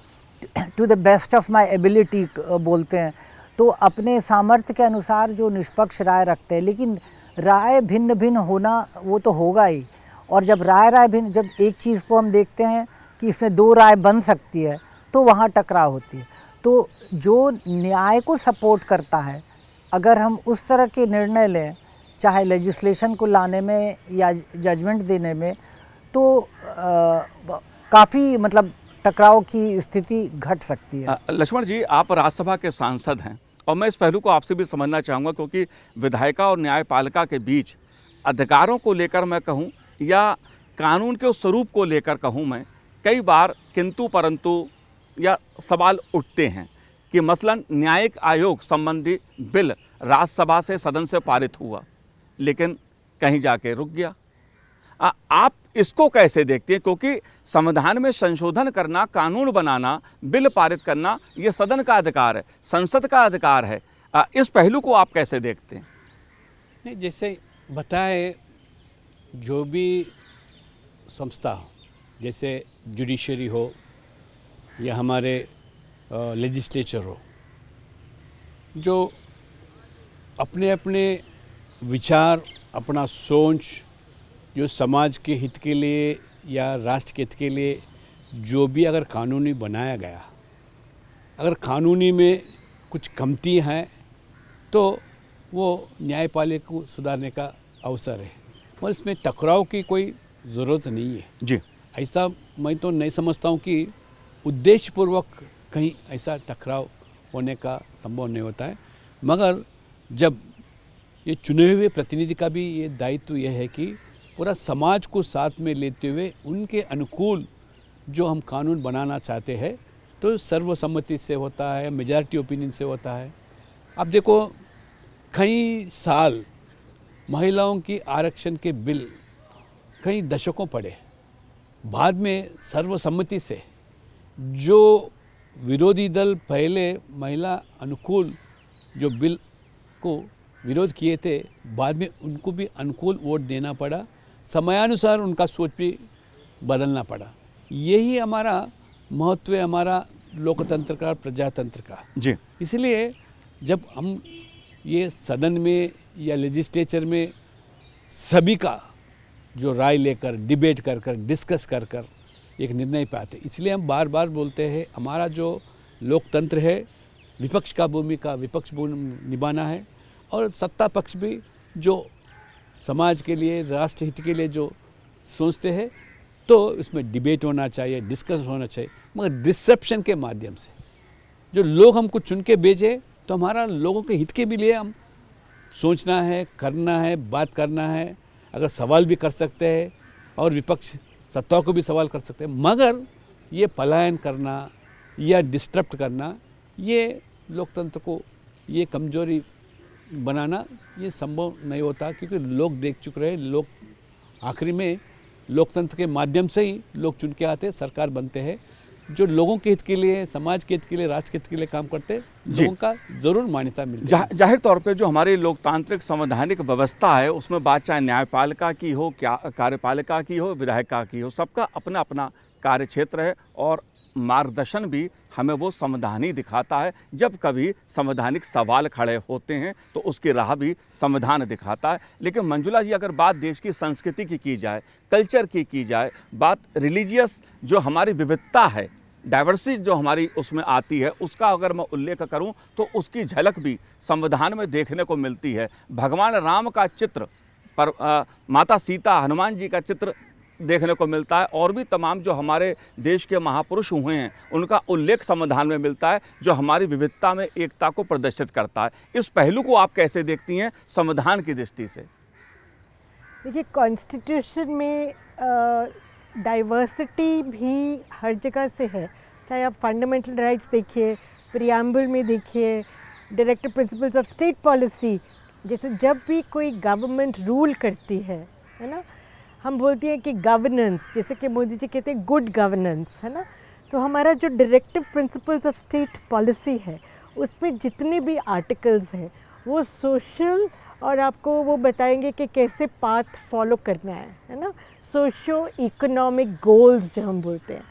to the best of my ability बोलते हैं, तो अपने सामर्थ्य के अनुसार जो निष्पक्ष राय रखते हैं। लेकिन राय भिन्न भिन्न होना वो तो होगा ही, और जब राय भिन्न, जब एक चीज़ को हम देखते हैं कि इसमें दो राय बन सकती है तो वहाँ टकराव होती है। तो जो न्याय को सपोर्ट करता है, अगर हम उस तरह के निर्णय लें, चाहे लेजिस्लेशन को लाने में या जजमेंट देने में, तो काफ़ी मतलब टकराव की स्थिति घट सकती है। लक्ष्मण जी, आप राज्यसभा के सांसद हैं और मैं इस पहलू को आपसे भी समझना चाहूँगा, क्योंकि विधायिका और न्यायपालिका के बीच अधिकारों को लेकर मैं कहूँ या कानून के उस स्वरूप को लेकर कहूँ, मैं कई बार किंतु परंतु या सवाल उठते हैं कि मसलन न्यायिक आयोग संबंधी बिल राज्यसभा से, सदन से पारित हुआ, लेकिन कहीं जाके रुक गया। आप इसको कैसे देखते हैं? क्योंकि संविधान में संशोधन करना, कानून बनाना, बिल पारित करना, ये सदन का अधिकार है, संसद का अधिकार है। इस पहलू को आप कैसे देखते हैं? नहीं, जैसे बताए, जो भी संस्था हो, जैसे जुडिशरी हो या हमारे लेजिस्लेचर हो, जो अपने अपने विचार, अपना सोच, जो समाज के हित के लिए या राष्ट्र के हित के लिए जो भी अगर कानूनी बनाया गया, अगर कानूनी में कुछ कमती है तो वो न्यायपालिका को सुधारने का अवसर है, और इसमें टकराव की कोई ज़रूरत नहीं है जी। ऐसा मैं तो नहीं समझता हूँ कि उद्देश्यपूर्वक कहीं ऐसा टकराव होने का संभव नहीं होता है। मगर जब ये चुने हुए प्रतिनिधि का भी ये दायित्व यह है कि पूरा समाज को साथ में लेते हुए उनके अनुकूल जो हम कानून बनाना चाहते हैं, तो सर्वसम्मति से होता है, मेजॉरिटी ओपिनियन से होता है। अब देखो, कई साल महिलाओं की आरक्षण के बिल कई दशकों पड़े, बाद में सर्वसम्मति से जो विरोधी दल पहले महिला अनुकूल जो बिल को विरोध किए थे, बाद में उनको भी अनुकूल वोट देना पड़ा, समयानुसार उनका सोच भी बदलना पड़ा। यही हमारा महत्व है, हमारा लोकतंत्र का, प्रजातंत्र का। जी, इसलिए जब हम ये सदन में या लेजिस्लेचर में सभी का जो राय लेकर, डिबेट कर कर, डिस्कस कर कर एक निर्णय पाते, इसलिए हम बार बार बोलते हैं हमारा जो लोकतंत्र है, विपक्ष का भूमिका विपक्ष निभाना है, और सत्ता पक्ष भी जो समाज के लिए, राष्ट्र हित के लिए जो सोचते हैं, तो इसमें डिबेट होना चाहिए, डिस्कस होना चाहिए, मगर डिसरप्शन के माध्यम से। जो लोग हमको चुन के भेजे, तो हमारा लोगों के हित के भी लिए हम सोचना है, करना है, बात करना है, अगर सवाल भी कर सकते हैं और विपक्ष सत्ता को भी सवाल कर सकते हैं, मगर ये पलायन करना या डिस्टर्ब करना, ये लोकतंत्र को ये कमजोरी बनाना ये संभव नहीं होता, क्योंकि लोग देख चुके रहे, लोग आखिरी में लोकतंत्र के माध्यम से ही लोग चुन के आते, सरकार बनते हैं। जो लोगों के हित के लिए, समाज के हित के लिए, राष्ट्र के हित के लिए काम करते, लोगों का जरूर मान्यता मिलती है। जाहिर तौर पे जो हमारी लोकतांत्रिक संवैधानिक व्यवस्था है, उसमें बात चाहे न्यायपालिका की हो, क्या कार्यपालिका की हो, विधायिका की हो, सबका अपना अपना कार्यक्षेत्र है, और मार्गदर्शन भी हमें वो संविधान ही दिखाता है। जब कभी संवैधानिक सवाल खड़े होते हैं तो उसकी राह भी संविधान दिखाता है। लेकिन मंजुला जी, अगर बात देश की संस्कृति की जाए, कल्चर की जाए, बात रिलीजियस जो हमारी विविधता है, डाइवर्सिटी जो हमारी उसमें आती है, उसका अगर मैं उल्लेख करूं तो उसकी झलक भी संविधान में देखने को मिलती है। भगवान राम का चित्र पर माता सीता, हनुमान जी का चित्र देखने को मिलता है, और भी तमाम जो हमारे देश के महापुरुष हुए हैं उनका उल्लेख संविधान में मिलता है, जो हमारी विविधता में एकता को प्रदर्शित करता है। इस पहलू को आप कैसे देखती हैं संविधान की दृष्टि से? देखिए, कॉन्स्टिट्यूशन में डाइवर्सिटी भी हर जगह से है, चाहे आप फंडामेंटल राइट्स देखिए, प्रियम्बल में देखिए, directive principles of state policy, जैसे जब भी कोई गवर्नमेंट रूल करती है ना, हम बोलते हैं कि गवर्नेंस, जैसे कि मोदी जी कहते हैं गुड गवर्नेंस, है ना, तो हमारा जो directive principles of state policy है, उसमें जितने भी आर्टिकल्स हैं वो सोशल, और आपको वो बताएंगे कि कैसे पाथ फॉलो करना है ना, सोशो इकोनॉमिक गोल्स जो हम बोलते हैं।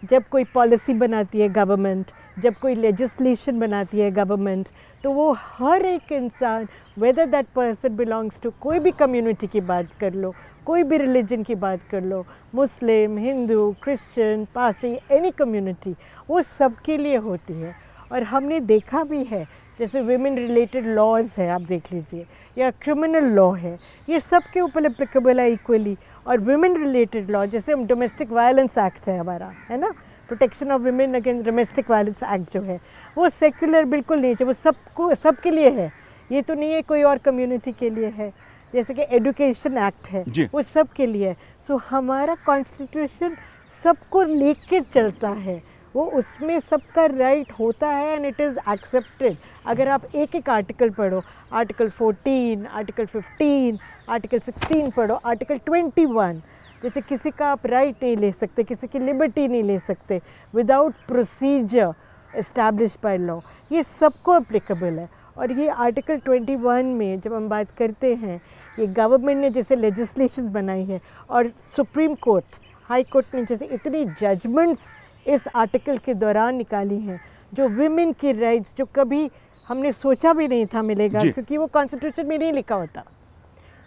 जब कोई पॉलिसी बनाती है गवर्नमेंट, जब कोई लेजिस्लेशन बनाती है गवर्नमेंट, तो वो हर एक इंसान, whether that person belongs to कोई भी कम्युनिटी की बात कर लो, कोई भी रिलीजन की बात कर लो, Muslim, Hindu, Christian, Parsi, any community, वो सबके लिए होती है। और हमने देखा भी है, जैसे विमेन रिलेटेड लॉज है, आप देख लीजिए, या क्रिमिनल लॉ है, ये सब के ऊपर एप्लीकेबल है इक्वली। और विमेन रिलेटेड लॉ, जैसे हम डोमेस्टिक वायलेंस एक्ट है हमारा, है ना, protection of women against domestic violence act जो है, वो सेक्युलर बिल्कुल नहीं है, वो सबको, सबके लिए है, ये तो नहीं है कोई और कम्युनिटी के लिए है। जैसे कि एजुकेशन एक्ट है, वो सब के लिए है। सो हमारा कॉन्स्टिट्यूशन सबको लेके चलता है, वो उसमें सबका राइट होता है, एंड इट इज़ एक्सेप्टेड। अगर आप एक एक आर्टिकल पढ़ो, आर्टिकल 14, आर्टिकल 15, आर्टिकल 16 पढ़ो, आर्टिकल 21, जैसे किसी का आप राइट नहीं ले सकते, किसी की लिबर्टी नहीं ले सकते without procedure establish by law, ये सबको एप्लीकेबल है। और ये आर्टिकल 21 में जब हम बात करते हैं, ये गवर्नमेंट ने जैसे लेजिस्लेशन बनाई है, और सुप्रीम कोर्ट, हाई कोर्ट ने जैसे इतनी जजमेंट्स इस आर्टिकल के दौरान निकाली हैं, जो विमेन की राइट्स, जो कभी हमने सोचा भी नहीं था मिलेगा, क्योंकि वो कॉन्स्टिट्यूशन में नहीं लिखा होता।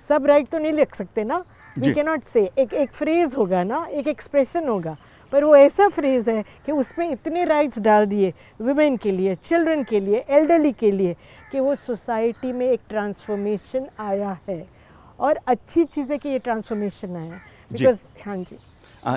सब राइट तो नहीं लिख सकते ना, वी कैन नॉट से, एक फ्रेज़ होगा ना, एक एक्सप्रेशन होगा, पर वो ऐसा फ्रेज़ है कि उसमें इतने राइट्स डाल दिए विमेन के लिए, चिल्ड्रन के लिए, एल्डरली के लिए, कि वो सोसाइटी में एक ट्रांसफॉर्मेशन आया है। और अच्छी चीज़ है कि ये ट्रांसफॉर्मेशन आया है, बिकॉज हाँ जी,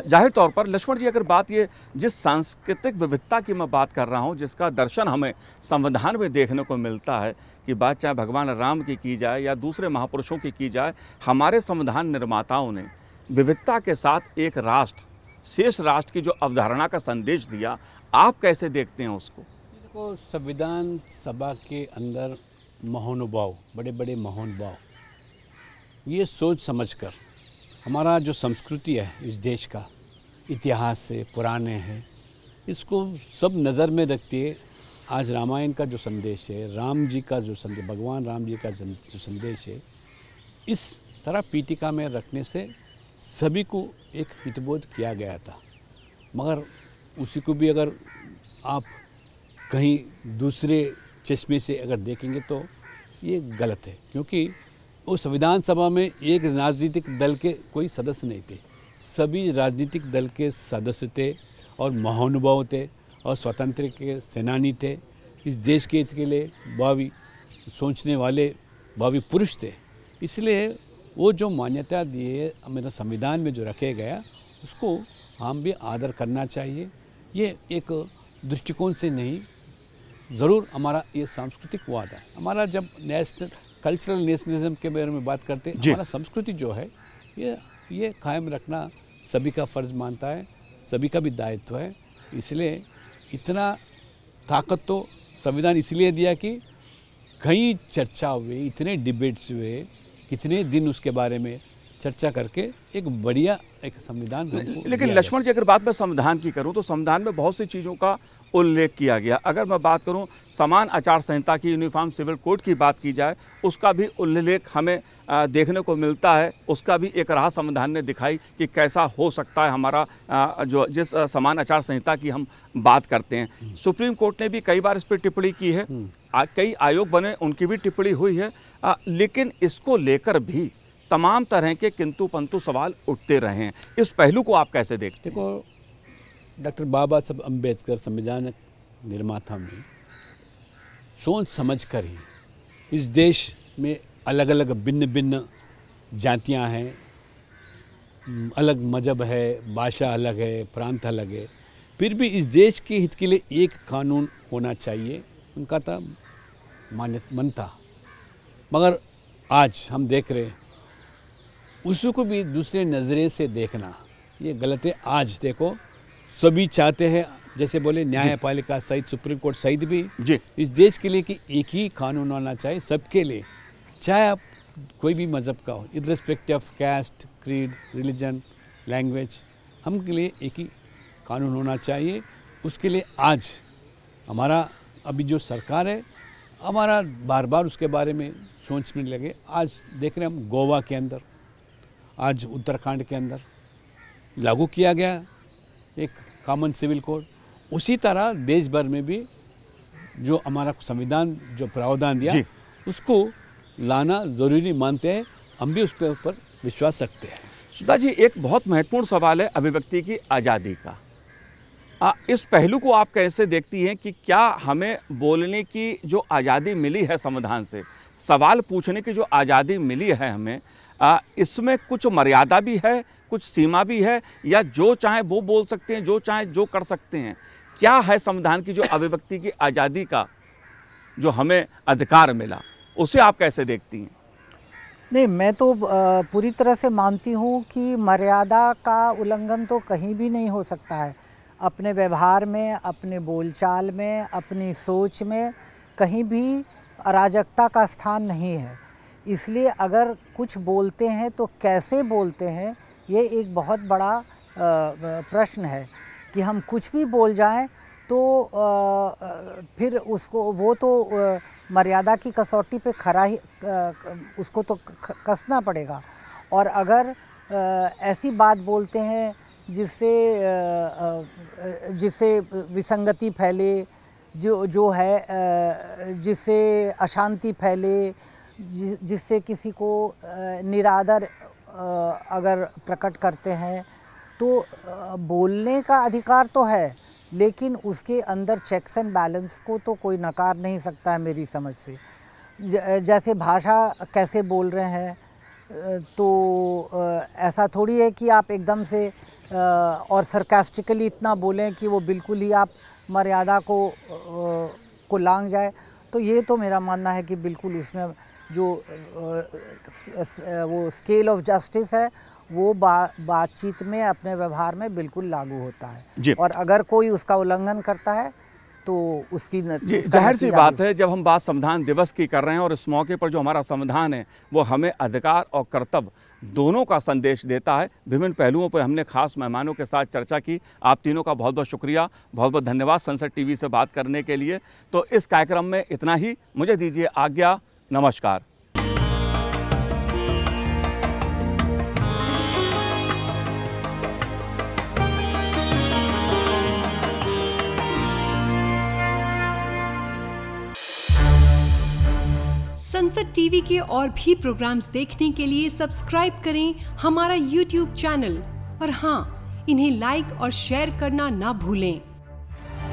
जाहिर तौर पर लक्ष्मण जी, अगर बात ये जिस सांस्कृतिक विविधता की मैं बात कर रहा हूँ, जिसका दर्शन हमें संविधान में देखने को मिलता है, कि बात चाहे भगवान राम की जाए या दूसरे महापुरुषों की जाए, हमारे संविधान निर्माताओं ने विविधता के साथ एक राष्ट्र, शेष राष्ट्र की जो अवधारणा का संदेश दिया, आप कैसे देखते हैं उसको? देखो, संविधान सभा के अंदर महानुभाव, बड़े बड़े महानुभाव, ये सोच समझकर हमारा जो संस्कृति है इस देश का, इतिहास से पुराने हैं, इसको सब नज़र में रखते हुए आज रामायण का जो संदेश है, राम जी का जो संदेश, भगवान राम जी का जो संदेश है, इस तरह पीठिका में रखने से सभी को एक हितबोध किया गया था। मगर उसी को भी अगर आप कहीं दूसरे चश्मे से अगर देखेंगे तो ये गलत है, क्योंकि वो संविधान सभा में एक राजनीतिक दल के कोई सदस्य नहीं थे, सभी राजनीतिक दल के सदस्य थे और महानुभाव थे और स्वतंत्र के सेनानी थे। इस देश के हित के लिए भावी सोचने वाले भावी पुरुष थे। इसलिए वो जो मान्यता दिए मेरा संविधान में जो रखे गया, उसको हम भी आदर करना चाहिए। ये एक दृष्टिकोण से नहीं, ज़रूर हमारा ये सांस्कृतिक वाद है। हमारा जब कल्चरल नेशनलिज्म के बारे में बात करते हैं, हमारा संस्कृति जो है ये कायम रखना सभी का फ़र्ज़ मानता है, सभी का भी दायित्व है। इसलिए इतना ताकत तो संविधान इसलिए दिया कि कई चर्चा हुए, इतने डिबेट्स हुए, कितने दिन उसके बारे में चर्चा करके एक बढ़िया एक संविधान। लेकिन लक्ष्मण जी, अगर बात मैं संविधान की करूं तो संविधान में बहुत सी चीज़ों का उल्लेख किया गया। अगर मैं बात करूं समान आचार संहिता की, यूनिफॉर्म सिविल कोड की बात की जाए, उसका भी उल्लेख हमें देखने को मिलता है। उसका भी एक राह संविधान ने दिखाई कि कैसा हो सकता है हमारा जो जिस समान आचार संहिता की हम बात करते हैं। सुप्रीम कोर्ट ने भी कई बार इस पर टिप्पणी की है, कई आयोग बने, उनकी भी टिप्पणी हुई है, लेकिन इसको लेकर भी तमाम तरह के किंतु परंतु सवाल उठते रहे हैं। इस पहलू को आप कैसे देखते हैं? देखो, डॉक्टर बाबा साहब अम्बेडकर संविधान निर्माता में सोच समझ कर ही इस देश में अलग अलग भिन्न भिन्न जातियां हैं, अलग मजहब है, भाषा अलग है, प्रांत अलग है, फिर भी इस देश के हित के लिए एक कानून होना चाहिए, उनका था मन था। मगर आज हम देख रहे हैं उसको भी दूसरे नज़रे से देखना ये गलत है। आज देखो, सभी चाहते हैं, जैसे बोले न्यायपालिका सहित सुप्रीम कोर्ट सहित भी इस देश के लिए कि एक ही कानून होना चाहिए सबके लिए, चाहे आप कोई भी मज़हब का हो, irrespective of caste, creed, religion, language, हम के लिए एक ही कानून होना चाहिए। उसके लिए आज हमारा अभी जो सरकार है, हमारा बार बार उसके बारे में सोचने लगे। आज देख रहे हैं हम गोवा के अंदर, आज उत्तराखंड के अंदर लागू किया गया एक कॉमन सिविल कोड। उसी तरह देश भर में भी जो हमारा संविधान जो प्रावधान दिया उसको लाना ज़रूरी मानते हैं, हम भी उसके ऊपर विश्वास रखते हैं। सुधा जी, एक बहुत महत्वपूर्ण सवाल है अभिव्यक्ति की आज़ादी का। इस पहलू को आप कैसे देखती हैं कि क्या हमें बोलने की जो आज़ादी मिली है संविधान से, सवाल पूछने की जो आज़ादी मिली है हमें, इसमें कुछ मर्यादा भी है, कुछ सीमा भी है, या जो चाहे वो बोल सकते हैं, जो चाहे जो कर सकते हैं? क्या है संविधान की जो अभिव्यक्ति की आज़ादी का जो हमें अधिकार मिला, उसे आप कैसे देखती हैं? नहीं, मैं तो पूरी तरह से मानती हूँ कि मर्यादा का उल्लंघन तो कहीं भी नहीं हो सकता है। अपने व्यवहार में, अपने बोलचाल में, अपनी सोच में कहीं भी अराजकता का स्थान नहीं है। इसलिए अगर कुछ बोलते हैं तो कैसे बोलते हैं, ये एक बहुत बड़ा प्रश्न है कि हम कुछ भी बोल जाएं तो फिर उसको वो तो मर्यादा की कसौटी पे खरा ही उसको तो कसना पड़ेगा। और अगर ऐसी बात बोलते हैं जिससे विसंगति फैले, जो है जिससे अशांति फैले, जिससे किसी को निरादर अगर प्रकट करते हैं, तो बोलने का अधिकार तो है, लेकिन उसके अंदर चेक्स एंड बैलेंस को तो कोई नकार नहीं सकता है मेरी समझ से। जैसे भाषा कैसे बोल रहे हैं, तो ऐसा थोड़ी है कि आप एकदम से और सरकास्टिकली इतना बोलें कि वो बिल्कुल ही आप मर्यादा को लांघ जाए। तो ये तो मेरा मानना है कि बिल्कुल उसमें जो वो स्केल ऑफ जस्टिस है वो बातचीत में, अपने व्यवहार में बिल्कुल लागू होता है। और अगर कोई उसका उल्लंघन करता है तो उसकी जाहिर सी बात है, जब हम बात संविधान दिवस की कर रहे हैं और इस मौके पर जो हमारा संविधान है वो हमें अधिकार और कर्तव्य दोनों का संदेश देता है। विभिन्न पहलुओं पर हमने खास मेहमानों के साथ चर्चा की। आप तीनों का बहुत बहुत शुक्रिया, बहुत बहुत धन्यवाद संसद टीवी से बात करने के लिए। तो इस कार्यक्रम में इतना ही, मुझे दीजिए आज्ञा, नमस्कार। संसद टीवी के और भी प्रोग्राम्स देखने के लिए सब्सक्राइब करें हमारा YouTube चैनल और हाँ, इन्हें लाइक और शेयर करना ना भूलें।